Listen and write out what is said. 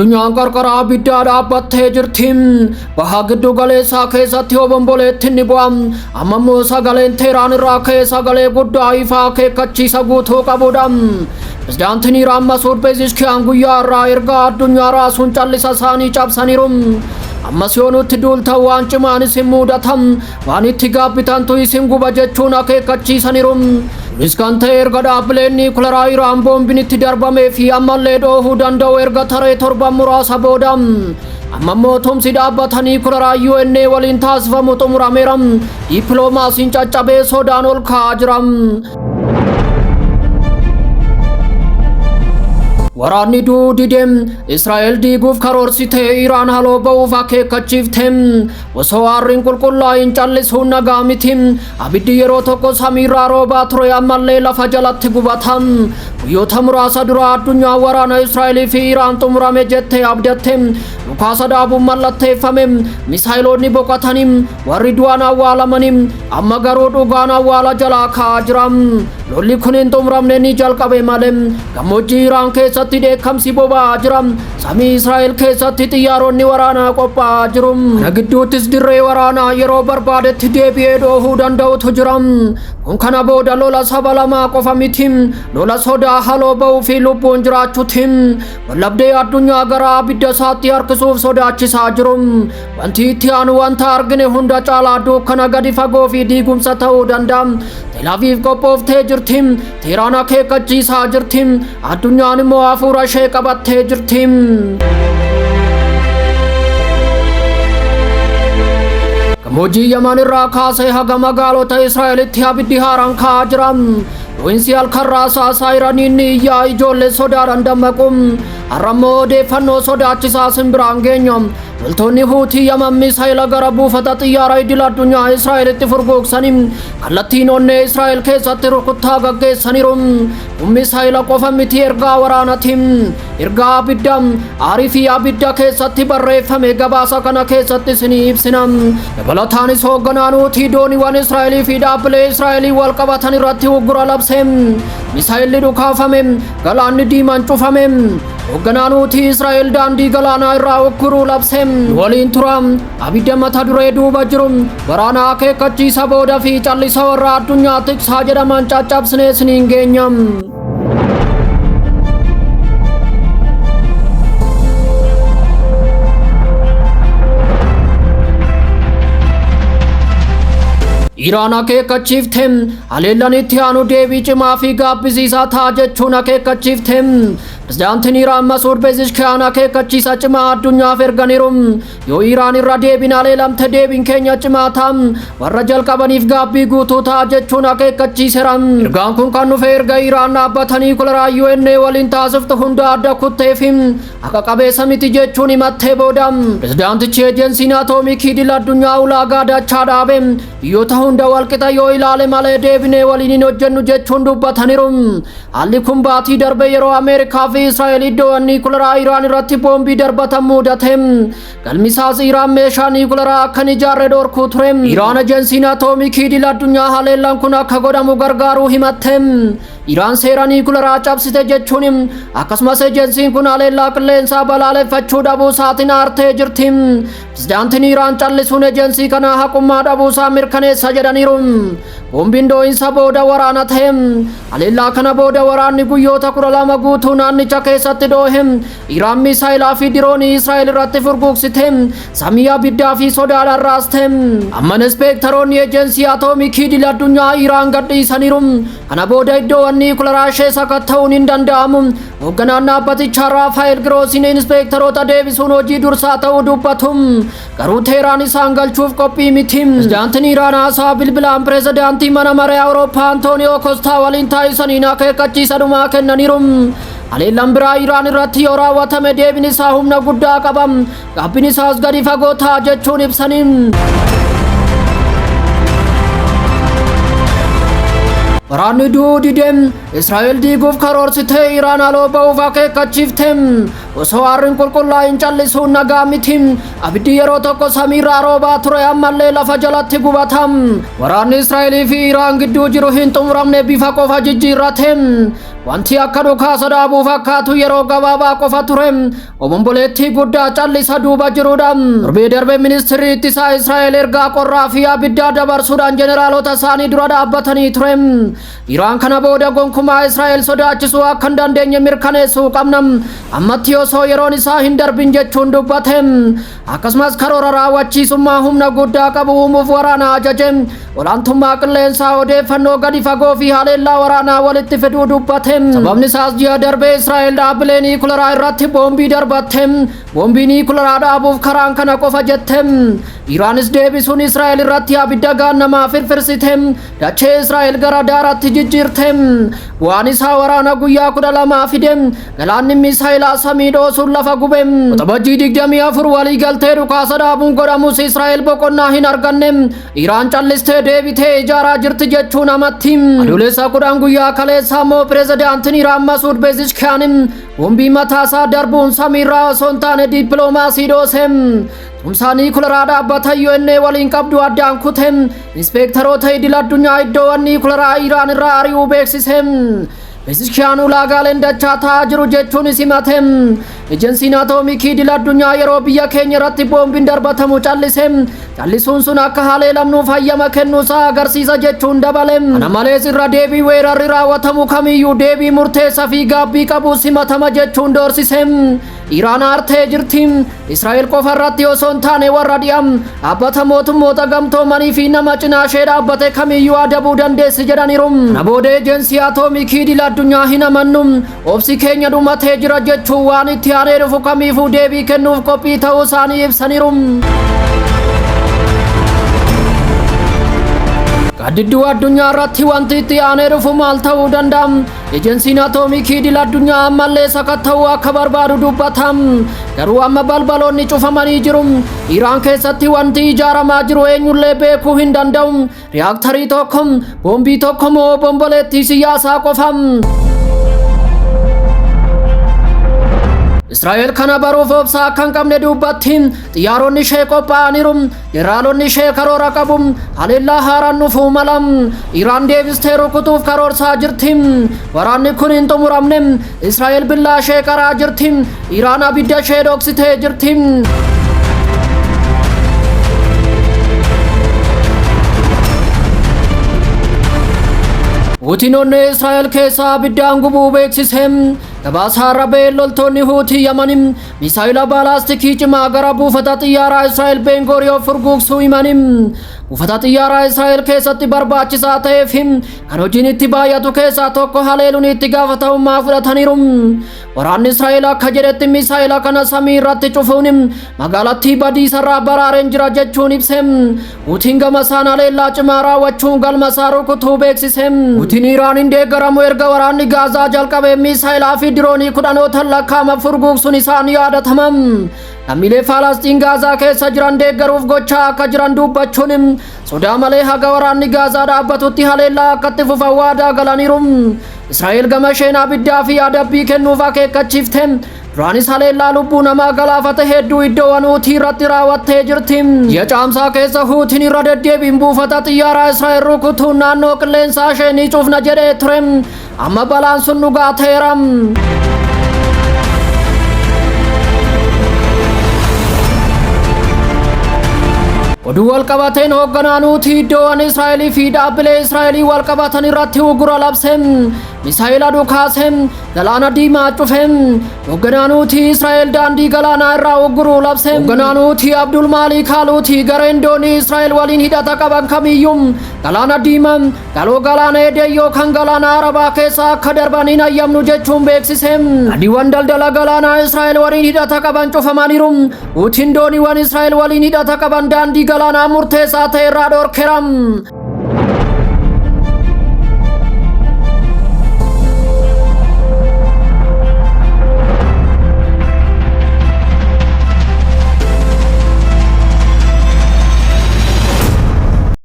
Adunyaan qarqara abiddaa dhaabbattee jirti. Baha giddu galeessaa keessatti obomboleetti ni bu'a. Amma immoo sagaleen Teeraan irraa ka'e sagalee guddaa ifaa akeekkachiisa guutuu qabudha. Pirezidaantiin Iraan Masuud Pezeshkiyan guyyaa irraa ergaa addunyaa raasuun callisa isaanii cabsaniiru. Ammas yoonutti duulta waan cimaan isin mudatam waan itti gaabbitantu isin guba jechuun akeekkachiisaniiru. Kunis kan ta'e erga dhaabbileen niikuleeraa Iraan boombiin itti darbamee fi ammallee dhoohuu danda'u erga taree torban muraasa booda. Amma mootumsi dhaabbata niikuleeraa UN waliin taasifamu xumurameera. Dippiloomaasiin caccabee sodaan ol ka'aa jira. Waraanni duudidem Israa'el diiguuf karoorsitee Iraan haloo ba'uuf akeekkachiifte. Osoo harriin qulqullaa'in callisuun nagaa miti. Abiddi yeroo tokko samiirraa roobaa ture ammallee lafa jalatti gubata. Guyyoota muraasa dura addunyaan waraana Israa'elii fi Iraan xumurame jettee abdatte. Dhukaasa dhaabuun mallatteeffame. Misaayiloonni boqotanii warri du'an awwaalamanii amma garuu dhugaan awwaala jalaa ka'aa jira. Lolli kun hin xumuramne ni jalqabe malee gammoojjii Iraan keessatti dheekkamsi boba'aa jira. Samii Israa'el keessatti xiyyaaronni waraanaa qophaa'aa jiru. Kana gidduuttis dirree waraanaa yeroo barbaadetti deebi'ee dhoohuu danda'utu jira. Kun kana booda lola saba lamaa qofa miti. Lola sodaa haloo ba'uu fi lubbuun jiraachuuti. Wallabdee addunyaa gara abidda isaatti harkisuuf sodaachisaa jiru. Wanti itti aanu wanta argine hunda caalaa dukkana gadi fagoo fi diigumsa ta'uu danda'a. Telaviv qophooftee jirti. Teeraan akeekkachiisaa jirti. Addunyaan immoo hafuura ishee qabattee jirti. Gammoojjii Yaman irraa kaasee haga magaalota Israa'elitti abiddi haaraan ka'aa jira. Dhuunsi halkarraa saasaa Iraaniin iyyaa ijoollee sodaadhaan dammaqu. Har'ammoo odeeffannoo sodaachisaa simbiraan geenya. Loltoonni Houthi Yaman misaayila gara buufata xiyyaara idil addunyaa Israa'elitti furguuqsanii kallattiin onnee Israa'el keessatti rukuttaa gaggeessaniiru. Kun misaayila qofa miti ergaa waraanaati. Ergaa abidda aarii fi abidda keessatti barreeffame gabaasa kana keessatti isinii ibsina. Dabalataanis hoogganaan Houthi dooniiwwan Israa'elii fi dhaabbilee Israa'elii wal qabatan irratti uggura labse. Misaayilli dhukaafame galaanni diimaan cufame. Hoogganaan Houthi Israa'el daandii galaanaa irraa ugguruu labse. Waliin tura abidda mata duree duuba jiru waraana akeekkachiisa booda fi callisa warra addunyaa tiksaa jedhaman caccabsine isiniin geenya. Iraan akeekkachiifte haleellaan itti aanu deebii cimaa fi gaabbisiisaa ta'a jechuun akeekkachiifte. Pirezidaantiin Iraan Masuud Pezeshkiyan akeekkachiisa cimaa addunyaaf erganiiru. Yoo Iraan irra deebiin haleelamte deebiin keenya cimaa ta'a. Warra jalqabaniif gaabbii guutuu ta'a jechuun akeekkachiiseera. Ergaan kun kan dhufe erga Iraan dhaabbata niikuleeraa UN waliin taasiftu hunda adda kuttee fi haqa qabeessa miti jechuun himattee booda. Pirezidaantichi ejensiin atoomikii idil addunyaa ulaagaa dachaa dhaabe. Biyyoota hunda walqixa yoo ilaale malee deebinee waliin hin hojjennu jechuun dubbataniiru. Haalli kun baatii darbe yeroo Ameerikaa fi Israa'el iddoowwan niikuleeraa Iraan irratti boombii darbatan mudate. Galmisaas Iraan meeshaa niikuleeraa akka hin ijaarre dhorkuu ture. Iraan ejensiin atoomikii idil addunyaa haleellaan kun akka godhamu gargaaruu himatte. Iraan seera niikuleeraa cabsite jechuun akkasumas ejensiin kun haleellaa qilleensaa balaaleffachuu dhabuu isaatiin aartee jirti. Pirezidaantiin Iraan callisuun ejensii kana haqummaa dhabuu isaa mirkaneessa jedhaniiru. Boombiin dhoo'insa booda waraana ta'e. Haleellaa kana booda waraanni guyyoota 12 guutuu naannicha keessatti dhoohe. Iraan misaayilaa fi diroonii Israa'el irratti furguuqsite. Samii abiddaa fi sodaadhaan raaste. Amma inspektaroonni ejensii atoomikii idil addunyaa Iraan gadhiisaniiru. Kana booda iddoowwan niikuleeraa ishee sakatta'uun hin danda'amu. Hoogganaan dhaabbatichaa Raafaayil Giroosiin inspektaroota deebisuun hojii dursaa ta'uu dubbatu. Garuu Teeraan isaan galchuuf qophii miti. Pirezidaantiin Iraan haasaa bilbilaan pirezidaantii mana maree Awurooppaa Antooniyoo Koostaa waliin taasisaniin akeekkachiisa dhumaa kennaniiru. Haleellaan biraa Iraan irratti yoo raawwatame deebiin isaa humna guddaa qaba. Gaabbiin isaas gadi fagoo ta'a jechuun ibsaniin. waraanni duudidem Israa'el diiguuf karoorsitee Iraan aloo ba'uuf akeekkachiiftem osoo harriin qulqullaa'in callisuun nagaa miti abiddi yeroo tokko samiirraa roobaa ture ammallee lafa jalatti gubatam waraanni Israa'elii fi Iraan gidduu jiru hin xumuramne bifa qofa jijjiirratem wanti akka dhukaasa dhaabuuf fakkaatu yeroo gabaabaa qofa ture obomboleettii guddaa callisa duuba jirudha. darbe ministeerri ittisaa Israa'el ergaa qorraa fi abiddaa dabarsuudhaan jeneraalota isaanii dura dhaabbatanii ture. Iraan kana booda gonkumaa Israa'el sodaachisuu akka hin dandeenye mirkaneessuu qabna ammatti osoo yeroon isaa hin darbin jechuun dubbate. akkasumas karoora raawwachiisummaa humna guddaa qabu uumuuf waraana ajaje olaantummaa qilleensaa odeeffannoo gadi fagoo fi haleellaa waraanaa walitti fiduu dubbate. sababni isaas ji'a darbee Israa'el dhaabbilee niikuleeraa irratti boombii darbatte boombii niikuleeraa dhaabuuf karaan kana qofa jette. Iraanis deebisuun Israa'el irratti abidda gaannamaa firfirsite dachee Israa'el gara daaraatti jijjiirte waan isaa waraana guyyaa 12 fide galaanni misaayilaa samii dhoosuun lafa gube. Waxabajjii 24 walii galtee dhukaasa dhaabuun godhamus Israa'el boqonnaa hin arganne Iraan callistee deebitee ijaaraa jirti jechuun amatti. adoolessa 10 guyyaa kaleessaa immoo pirezidaantiin Iraan Masuud Pezeshkian boombii mataasaa darbuun samiirraa osoo hin taane dippiloomaasii dhoose. tumsaanii niikuleeraa dhaabbata UN waliin qabdu addaan kute inspektaroota idil addunyaa iddoowwan niikuleeraa Iraan irraa ari'uu beeksise. Pezeshkian ulaagaaleen dachaa ta'aa jiru jechuun simate. ejensiin atoomikii idil addunyaa yeroo biyya keenya irratti boombiin darbatamu callise callisuun sun akka haleelamnuuf hayyama kennuusaa agarsiisa jechuun dabale. kana malees irra deebii weerarri raawwatamu kamiyyuu deebii murteessaa fi gaabbii qabu simatama jechuun doorsise. Iraan aartee jirti Israa'el qofa irratti osoo hin taane warra dhi'am dhaabbata mootummoota gamtoomanii fi nama cinaa ishee dhaabbate kamiyyuu adabuu dandeessi jedhaniiru. kana booda ejensii atoomikii idil addunyaa hin amannu obsi keenya dhumatee jira jechuun waan itti aanee dhufu kamiifuu deebii kennuuf qophii ta'uu isaanii ibsaniiru. Gaaddiddu addunyaa irratti wanti itti aanee dhufu maal ta'uu danda'a? ejensiin atoomikii idil addunyaa ammallee sakatta'uu akka barbaadu dubbata. garuu amma balbaloonni cufamanii jiru. Iraan keessatti wanti ijaaramaa jiru eenyullee beekuu hin danda'u. Riyaaktarii tokko boombii tokko moo bomboleettii siyaasaa qofa. Israa'el kana baruuf obsa akka hin qabne dubbatti xiyyaaronni ishee qophaa'aniiru jeneraalonni ishee karoora qabu haleellaa haaraan dhufuu mala. Iraan deebistee rukutuuf karoorsaa jirti waraanni kun hin xumuramne. Israa'el billaa ishee qaraa jirti Iraan abidda ishee dhoksitee jirti. Huutinoonni Israa'el keessaa abiddaan gubuu beeksise. gabaasa rabee loltoonni Houthi Yamanim misaayila baalaastikii cimaa gara buufata xiyyaaraa Israa'el Ben Gurion furguugsuu himanim. buufata xiyyaaraa Israa'el keessatti barbaachisaa ta'eef kan hojiin itti baay'atu keessaa tokko haleeluun itti gaafatamummaa fudhataniiru. waraanni Israa'el akka jedhetti misaayila kana samii irratti cufuun magaalattii badiisarraa baraareen jira jechuun ibse. Huutiin gama isaan haleellaa cimaa raawwachuun galma isaa rukutuu beeksise. Huutiin Iraaniin deeggaramu erga waraanni Gaazaa jalqabee misaayilaa fi diroonii 10 lakkaa'ama furguugsuun isaan yaadatama. lammiilee Falastiin Gaazaa keessa jiran deeggaruuf gochaa akka jiran dubbachuun sodaa malee haga waraanni Gaazaa dhaabbatutti haleellaa akka itti fufan waadaa galaniiru. Israa'el gama isheen abiddaa fi adabbii kennuuf akeekkachiifte. duraanis haleellaa lubbuu namaa galaafate hedduu iddoowwan Huutii irratti raawwattee jirti. ji'a caamsaa keessa Huutiin irra deddeebiin buufata xiyyaaraa Israa'el rukutuun naannoo qilleensaa ishee ni cufna jedhee ture. amma balaan sun dhugaa ta'eera. oduu walqabateen hoogganaan Huutii iddoowwan Israa'elii fi dhaabbilee Israa'elii walqabatan irratti ugura labse. misaayila dhukaase galaana diimaa cufe. hoogganaan Huutii Israa'el daandii galaanaa irraa uguruu labse. hoogganaan Huutii Abdul Maalik Al-Huutii gareen doonii Israa'el waliin hidhata qaban kamiyyuu galaana diimaa galoo galaana Edeyyoo kan galaana Arabaa keessa akka darban hin hayyamnu jechuun beeksise. daandiiwwan daldala galaanaa Israa'el waliin hidhata qaban cufamaniiru. Huutiin dooniiwwan Israa'el waliin hidhata qaban daandii galaanaa murteessaa ta'e irraa dhorkeera.